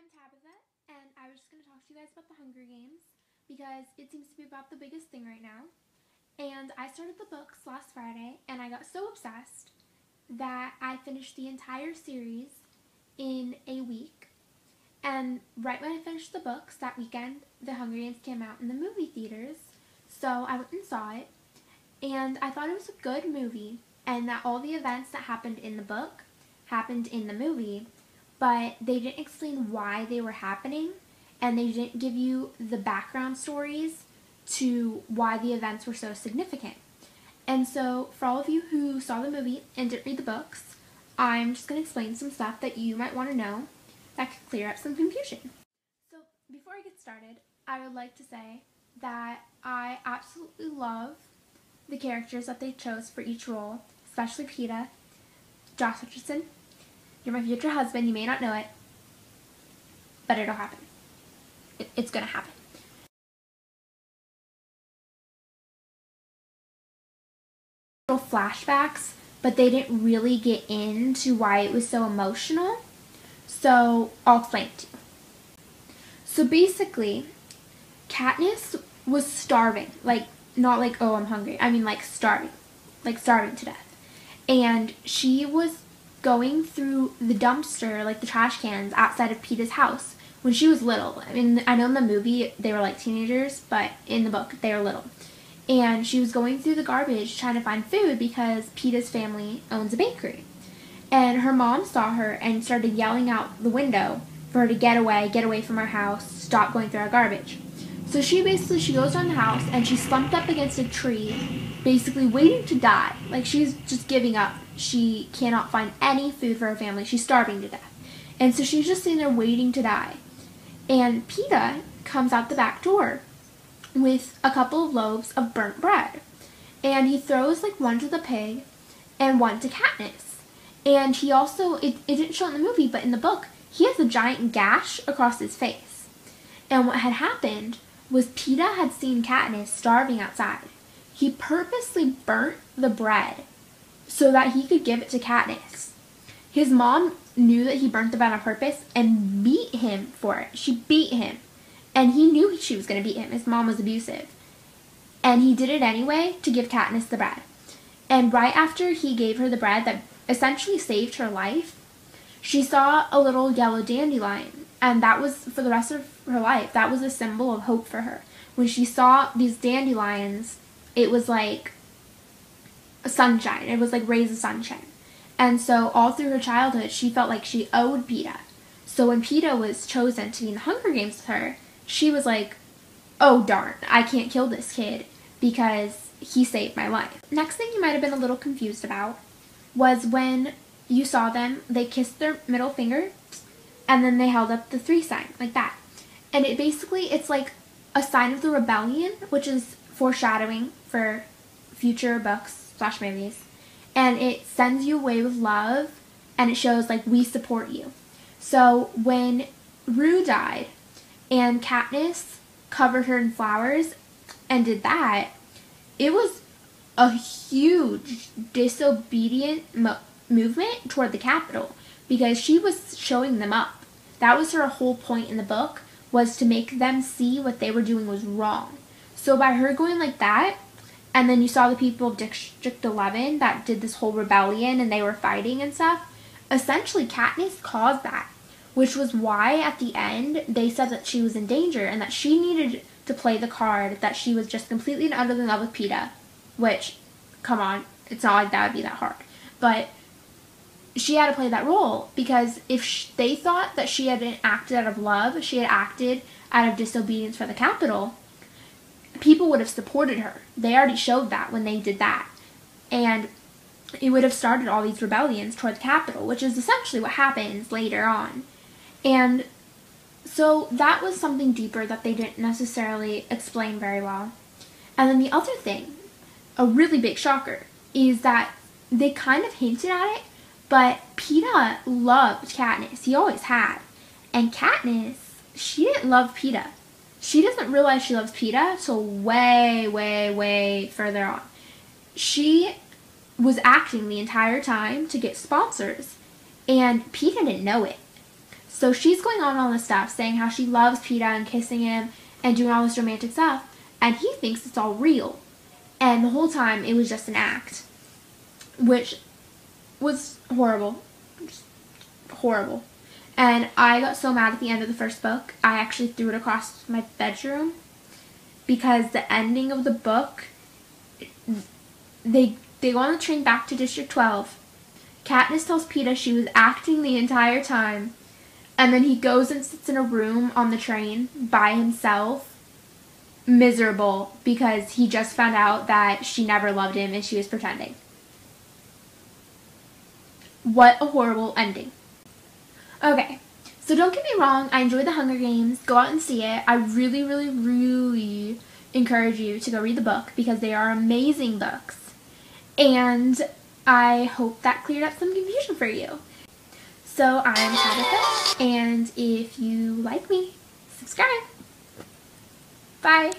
I'm Tabitha, and I was just going to talk to you guys about the Hunger Games because it seems to be about the biggest thing right now. And I started the books last Friday, and I got so obsessed that I finished the entire series in a week. And right when I finished the books that weekend, the Hunger Games came out in the movie theaters, so I went and saw it. And I thought it was a good movie, and that all the events that happened in the book happened in the movie, but they didn't explain why they were happening, and they didn't give you the background stories to why the events were so significant. And so, for all of you who saw the movie and didn't read the books, I'm just going to explain some stuff that you might want to know that could clear up some confusion. So, before I get started, I would like to say that I absolutely love the characters that they chose for each role, especially Peeta. Josh Hutcherson, you're my future husband. You may not know it, but it'll happen. It's gonna happen. Flashbacks, but they didn't really get into why it was so emotional. So I'll explain it to you. So basically, Katniss was starving. Not like, oh, I'm hungry. I mean, starving to death. And she was going through the dumpster, the trash cans outside of Peeta's house when she was little. I mean, I know in the movie they were teenagers, but in the book they were little. And she was going through the garbage trying to find food because Peeta's family owns a bakery. And her mom saw her and started yelling out the window for her to get away from her house, stop going through our garbage. So she goes down the house and she's slumped up against a tree, basically waiting to die. She's just giving up. She cannot find any food for her family. She's starving to death. And so she's just sitting there waiting to die. And Peeta comes out the back door with a couple of loaves of burnt bread. And he throws one to the pig and one to Katniss. And he also, it didn't show in the movie, but in the book, he has a giant gash across his face. And what had happened was Peeta had seen Katniss starving outside. He purposely burnt the bread so that he could give it to Katniss. His mom knew that he burnt the bread on purpose and beat him for it. She beat him. And he knew she was going to beat him. His mom was abusive. And he did it anyway to give Katniss the bread. And right after he gave her the bread that essentially saved her life, she saw a little yellow dandelion. And that was, for the rest of her life, that was a symbol of hope for her. When she saw these dandelions, it was like sunshine. It was like rays of sunshine. And so all through her childhood, she felt like she owed Peeta. So when Peeta was chosen to be in the Hunger Games with her, she was like, oh darn, I can't kill this kid because he saved my life. Next thing you might have been a little confused about was when you saw them, they kissed their middle finger and then they held up the 3 sign, like that. And it's like a sign of the rebellion, which is foreshadowing for future books / movies. And it sends you away with love, and it shows, we support you. So when Rue died, and Katniss covered her in flowers and did that, it was a huge disobedient movement toward the Capitol because she was showing them up. That was her whole point in the book, was to make them see what they were doing was wrong. So by her going like that, and then you saw the people of District 11 that did this whole rebellion and they were fighting and stuff, essentially Katniss caused that. Which was why, at the end, they said that she was in danger and that she needed to play the card that she was just completely and utterly in love with Peeta. Which, come on, it's not like that would be that hard. But she had to play that role because if they thought that she hadn't acted out of love, she had acted out of disobedience for the Capitol, people would have supported her. They already showed that when they did that. And it would have started all these rebellions toward the Capitol, which is essentially what happens later on. And so that was something deeper that they didn't necessarily explain very well. And then the other thing, a really big shocker, is that they kind of hinted at it, but Peeta loved Katniss. He always had. And Katniss, she didn't love Peeta. She doesn't realize she loves Peeta till way, way, way further on. She was acting the entire time to get sponsors, and Peeta didn't know it. So she's going on all this stuff, saying how she loves Peeta and kissing him and doing all this romantic stuff, and he thinks it's all real. And the whole time it was just an act, which was horrible. Just horrible. And I got so mad at the end of the first book, I actually threw it across my bedroom, because the ending of the book, they go on the train back to District 12. Katniss tells Peeta she was acting the entire time, and then he goes and sits in a room on the train by himself, miserable, because he just found out that she never loved him and she was pretending. What a horrible ending. Okay, so don't get me wrong, I enjoyed The Hunger Games. Go out and see it. I really, really, really encourage you to go read the book, because they are amazing books. And I hope that cleared up some confusion for you. So I'm Tabitha, and if you like me, subscribe. Bye.